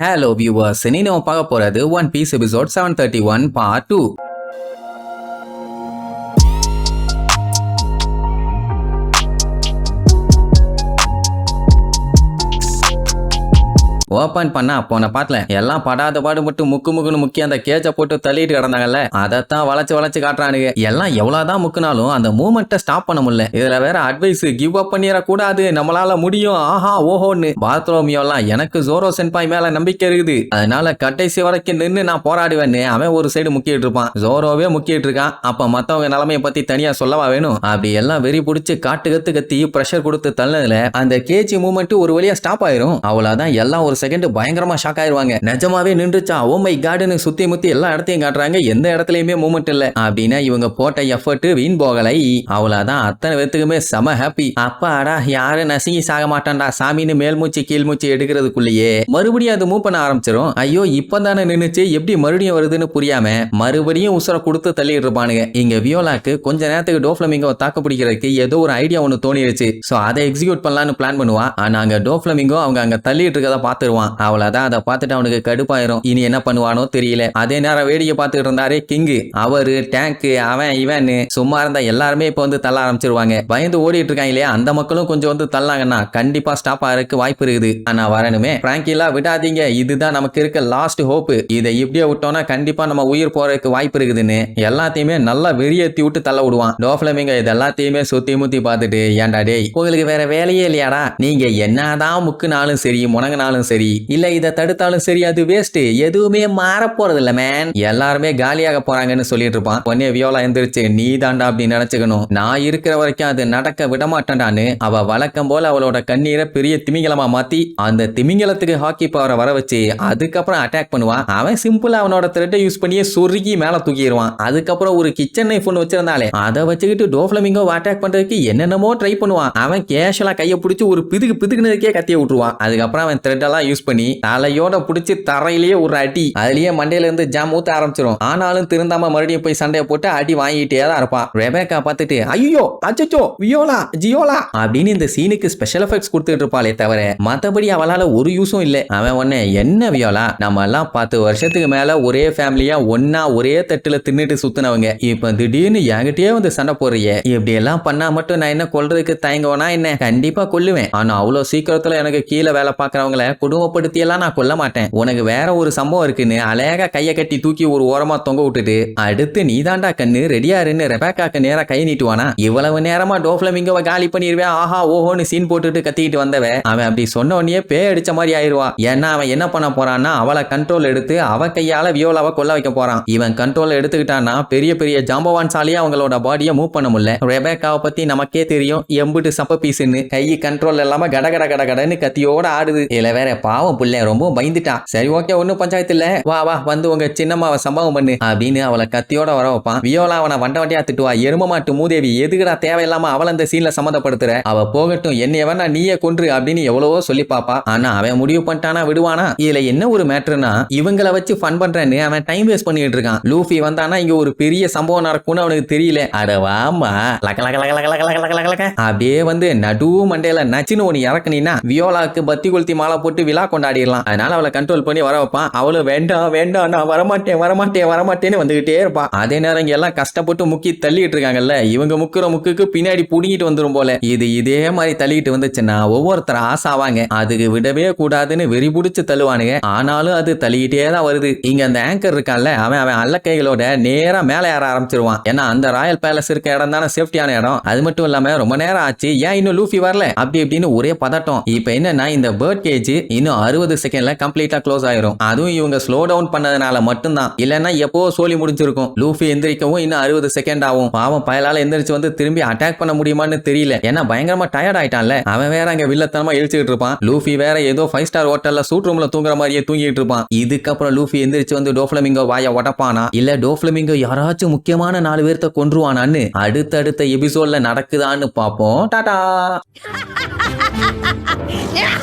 Hello viewers, இன்னைக்கு நம்ம பார்க்க போறது One Piece episode 731 part 2. Open பண்ணா போன பாட்டுல எல்லாம் படாத பாடு மட்டும் முக்குன்னு முக்கி அந்த கேஜை போட்டு தள்ளிட்டு கிடந்தாங்கல்ல, அதைத்தான் வளைச்சு காட்டுறானுங்க. எல்லாம் எவ்வளவுதான் முக்குனாலும் அந்த மூமெண்ட்டை ஸ்டாப் பண்ண முடியல. இதுல வேற அட்வைஸ், கிவ் அப் பண்ணிடக்கூடாது, நம்மளால முடியும், ஆஹா ஓஹோன்னு. பாத்ரோமியோ எல்லாம் எனக்கு ஜோரோ சென்பாய் மேல நம்பிக்கை இருக்குது, அதனால கடைசி வரைக்கும் நின்று நான் போராடுவேன்னு அவன் ஒரு சைடு முக்கிட்டு இருப்பான், ஜோரோவே முக்கிட்டு இருக்கான். அப்ப மத்தவங்க நிலைமையை பத்தி தனியா சொல்லவா வேணும்? அப்படி எல்லாம் வெறி பிடிச்சு காட்டு கத்தி பிரஷர் கொடுத்து தள்ளதுல அந்த கேஜி மூமெண்ட் ஒரு வழியா ஸ்டாப் ஆயிரும். அவ்வளவுதான், எல்லாம் ஒரு செகண்ட் பயங்கரமா ஷாக் ஆயிருவாங்க. நிஜமாவே நின்றுச்சா, ஓ மை காட்னு சுத்தி முத்தி எல்லா இடத்தையும் காட்டுறாங்க, எந்த இடத்துலயுமே மூமெண்ட் இல்ல. அப்படின்னா இவங்க போட்ட எஃபர்ட் வீண் போகலை. அவ்வளவுதான், அத்தனை பேத்துக்குமே செம ஹாப்பி. அப்பாடா, யாரு நசுங்கி சாக மாட்டான்டா சாமின்னு மேல்மூச்சு கீழ்மூச்சு எடுக்கிறதுக்குள்ளேயே மறுபடியும் அது மூவ் பண்ண ஆரம்பிச்சிரும். ஐயோ இப்பதானே நின்னுச்சு, எப்படி மறுபடியும் வருதுன்னு புரியாம மறுபடியும் உசுர கொடுத்து தள்ளிட்டு இருப்பானுங்க. இங்க வியோலாக்கு கொஞ்ச நேரத்துக்கு டோஃப்ளமிங்கோ தாக்கு பிடிக்கிறதுக்கு ஏதோ ஒரு ஐடியா ஒண்ணு தோணிருச்சு. சோ அதை எக்ஸிக்யூட் பண்ணலாம்னு பிளான் பண்ணுவா. ஆனா அங்க டோஃப்ளமிங்கோ அவங்க அங்க தள்ளிட்டு இருக்கதை பாத்துருவான். அவ்வளவுதான், அதை பார்த்துட்டு அவனுக்கு கடுப்பாயிரும். இனி என்ன பண்ணுவானோ தெரியல. அதே நேரம் வேடிக்கை பார்த்துட்டு இருந்தாரு கிங்கு. அவரு டேங்க் அவன் இவன் சும்மா இருந்தா எல்லாருமே இப்ப வந்து தள்ள ஆரம்பிச்சிருவாங்க. பயந்து ஓடிட்டு இருக்காங்க இல்லையா, அந்த மக்களும் கொஞ்சம் வந்து தள்ளாங்கன்னா கண்டிப்பா ஸ்டாப் ஆகிறதுக்கு வாய்ப்பு இருக்குது. ஆனா வரணுமே, பிராங்கிலா விடாதீங்க, இதுதான் நமக்கு இருக்க லாஸ்ட் ஹோப், இதை இப்படியே விட்டோம்னா கண்டிப்பா நம்ம உயிர் போறதுக்கு வாய்ப்பு இருக்குதுன்னு எல்லாத்தையுமே நல்லா வெறியேத்தி விட்டு தள்ள விடுவான். டோஃப்ளமிங்கோ இது எல்லாத்தையுமே சுத்தி முத்தி பார்த்துட்டு, ஏன்டா டேய் உங்களுக்கு வேற வேலையே இல்லையாடா, நீங்க என்னதான் முக்குனாலும் சரி முணங்கினாலும் சரி இல்ல இதை தடுத்தாலும் சரி அது வேஸ்ட், எதுவுமே மாற போறது இல்ல மேன், எல்லாருமே காலியாக போறாங்கன்னு சொல்லிட்டு இருப்பான். உடனே வியோலா எந்திரிச்சு, நீ தாண்டா அப்படின்னு நினைச்சுக்கணும், நான் இருக்கிற வரைக்கும் அது நடக்க விட மாட்டேன்டான்னு அவ வழக்கம் போல அவளோட கண்ணீரை பெரிய திமிங்கலமா மாத்தி அந்த திமிங்கலத்துக்கு ஹாக்கி பவரை வர வச்சு அதுக்கப்புறம் அட்டாக் பண்ணுவான். அவன் சிம்பிளா அவனோட த்ரெட்டை யூஸ் பண்ணியே சொருகி மேல தூக்கிடுவான். அதுக்கப்புறம் ஒரு கிச்சன் நைஃப் ஒன்று வச்சிருந்தாலே அதை வச்சுக்கிட்டு டோஃப்ளமிங்கோ அட்டாக் பண்றதுக்கு என்னென்னமோ ட்ரை பண்ணுவான். அவன் கேஷுவலா கையை பிடிச்சி ஒரு பிதுக்குனதுக்கே கத்திய விட்டுருவான். அதுக்கப்புறம் அவன் த்ரெட் எல்லாம் யூஸ் பண்ணி தலையோட பிடிச்சி தரையிலேயே ஒரு அடி, அதுலயே மண்டையில இருந்து ஜாம் ஊத்த ஆரம்பிச்சிடும். ஆனாலும் திருந்தாம மறுபடியும் போய் சண்டையை போட்டு அடி வாங்கிட்டே தான் இருப்பான். ரெபேக்கா பார்த்துட்டு ஐயோ அச்சோ வியோலா ஜியோலா அப்படின்னு இந்த சீனுக்கு ஸ்பெஷல் எஃபெக்ட்ஸ் கொடுத்துட்டு இருப்பாளே தவிர மத்தபடி அவளால ஒரு யூஸும் இல்லை. அவன் ஒண்ணு, என்ன வியோலா, நம்ம எல்லாம் 10 வருஷத்துக்கு மேல ஒரே ஃபேமிலியா ஒன்னா ஒரே தட்டுல தின்னுட்டு சுத்தினவங்க, இப்ப திடீர்னு என்கிட்டயே வந்து சண்டை போடுறிய, இப்படி எல்லாம் பண்ணா மட்டும் நான் என்ன கொல்றதுக்கு தயங்குவனா என்ன? கண்டிப்பா கொல்லுவேன். ஆனா அவ்வளவு சீக்கிரத்துல எனக்கு கீழே வேலை பாக்குறவங்கள குடும்பப்படுத்தி எல்லாம் நான் கொல்ல மாட்டேன். உனக்கு வேற ஒரு சம்பவம் இருக்குன்னு அழகா கையை கட்டி தூக்கி ஒரு ஓரமா தொங்க விட்டுட்டு அடுத்து நீ தாண்டா கண்ணு ரெடியாருன்னு ரெபேக்காக்கு நேரா கை நீட்டுவானா. இவ்வளவு நேரமா டோஃப்ளமிங்கோவை காலி பண்ணிடுவேன் ஆஹா ஓஹோன்னு சீன் போட்டுட்டு கத்திக்கிட்டு வந்தவ அவன் அப்படி சொன்ன உடனே பே அடிச்ச மாதிரி ஆயிடுவா. ஏன்னா அவன் என்ன பண்ண போறான்னா அவளை கண்ட்ரோல் எடுத்து அவ கையால வியோலாவை கொல்ல வைக்க போறான். இவன் கண்ட்ரோல் எடுத்துக்கிட்டான்னா பெரிய பெரிய ஜாம்பவான் சாலியா அவங்களோட பாடியை மூவ் பண்ண முடியல. ரெபேக்காவை பத்தி நமக்கே தெரியும், எம்புட்டு சப்ப பீஸ்ன்னு கை கண்ட்ரோல் இல்லாம கடன்னு கத்தியோட ஆடுது. இதுல வேற பாவம் புள்ள ரொம்ப பயந்துட்டான். சரி ஓகே, ஒன்னும் பஞ்சாயத்து இல்ல, வா வந்து உங்க சின்னம்மாவை சம்பவம் பண்ணு அப்படின்னு அவளை கத்தியோட வர வைப்பான். வியோலா அவனை வண்டியா திட்டுவா, எரும மாட்டு மூதேவி, எதுக்குடா தேவையில்லாம அவளை அந்த சீன்ல சம்மந்தப்படுத்துற, அவ போகட்டும், என்னைய வேணா நீயே கொன்று அப்படின்னு எவ்வளவோ சொல்லி பாப்பா. ஆனா அவன் முடிவு பண்ணிட்டானா விடுவானா? இதுல என்ன ஒரு மேட்டர்னா, இவங்களை வச்சு ஃபன் பண்றேன்னு அவன் டைம் வேஸ்ட் பண்ணிட்டு இருக்கான். லூஃபி வந்தானா இங்க ஒரு பெரிய சம்பவம் நடக்கும்னு அவனுக்கு தெரியல. அடவாமா அப்படியே வந்து நடு மண்டையில நச்சுன்னு ஒன்னு இறக்குனீன்னா வியோலாக்கு பத்தி கொளுத்தி மாலை போட்டு விழா கொண்டாடிடலாம். அதனால அவளை கண்ட்ரோல் பண்ணி வர வைப்பான். அவளும் வேண்டாம் நான் வரமாட்டேன்னு வந்துகிட்டே இருப்பான். அதே நேரம் இங்க எல்லாம் கஷ்டப்பட்டு முக்கி தள்ளிட்டு இருக்காங்கல்ல, இவங்க முக்குற முக்குக்கு பின்னாடி புடுங்கிட்டு வந்துரும் போல. இதே மாதிரி தள்ளிட்டு வந்துச்சுன்னா ஒவ்வொருத்தர ஆசாவாங்க, அதுக்கு விடவே கூடாதுன்னு வெறி பிடிச்சு தள்ளுவானுங்க. ஆனாலும் அது தள்ளிக்கிட்டே தான் வருது. இங்க அந்த ஆங்கர் இருக்கான்ல, அவன் அல்லக்கைகளோட நேரா மேல ஏற ஆரம்பிச்சிருவான். ஏன்னா அந்த ராயல் பேலஸ் இருக்க இடம் தானே சேஃப்டியான இடம். அது மட்டும் இல்லாம ரொம்ப நேரம் ஆச்சு, ஏன் இன்னும் லூஃபி வரல அப்படி இப்படின்னு ஒரே பதட்டம். இப்ப என்னன்னா இந்த பேர்ட் கேஜ் இன்னும் 60 செகண்ட்ல கம்ப்ளீட்டா க்ளோஸ் ஆயிரும். அதுவும் இவங்க ஸ்லோ டவுன் பண்ணதுனால மட்டும்தான், இல்லன்னா எப்போ சோலி முடிஞ்சிருக்கும். லூஃபி எந்திரிக்கவும் இன்னும் 60 செகண்ட் ஆகும். பாவம் பயலால எந்திரிச்சு வந்து திரும்பி அட்டாக் பண்ண முடியுமான்னு தெரியல. ஏன்னா பயங்கரமா டயர்ட் ஆயிட்டான்ல. அவன் வேற அங்க வில்லத்தனமா இழுச்சுக்கிட்டு இருப்பான். லூஃபி வேற ஏதோ 5 ஸ்டார் ஹோட்டல்ல சூட் ரூம்ல தூங்குற மாதிரியே தூங்கிட்டு இருப்பான். இதுக்கப்புறம் லூஃபி எந்திரிச்சு வந்து டோஃப்ளமிங்கோ வாய உடப்பானா, இல்ல டோஃப்ளமிங்கோ யாராச்சும் முக்கியமான 4 பேர்த்த கொன்றுவானான்னு அடுத்த எபிசோட்ல நடக்குதான்னு பாப்போம். டாடா. Yeah!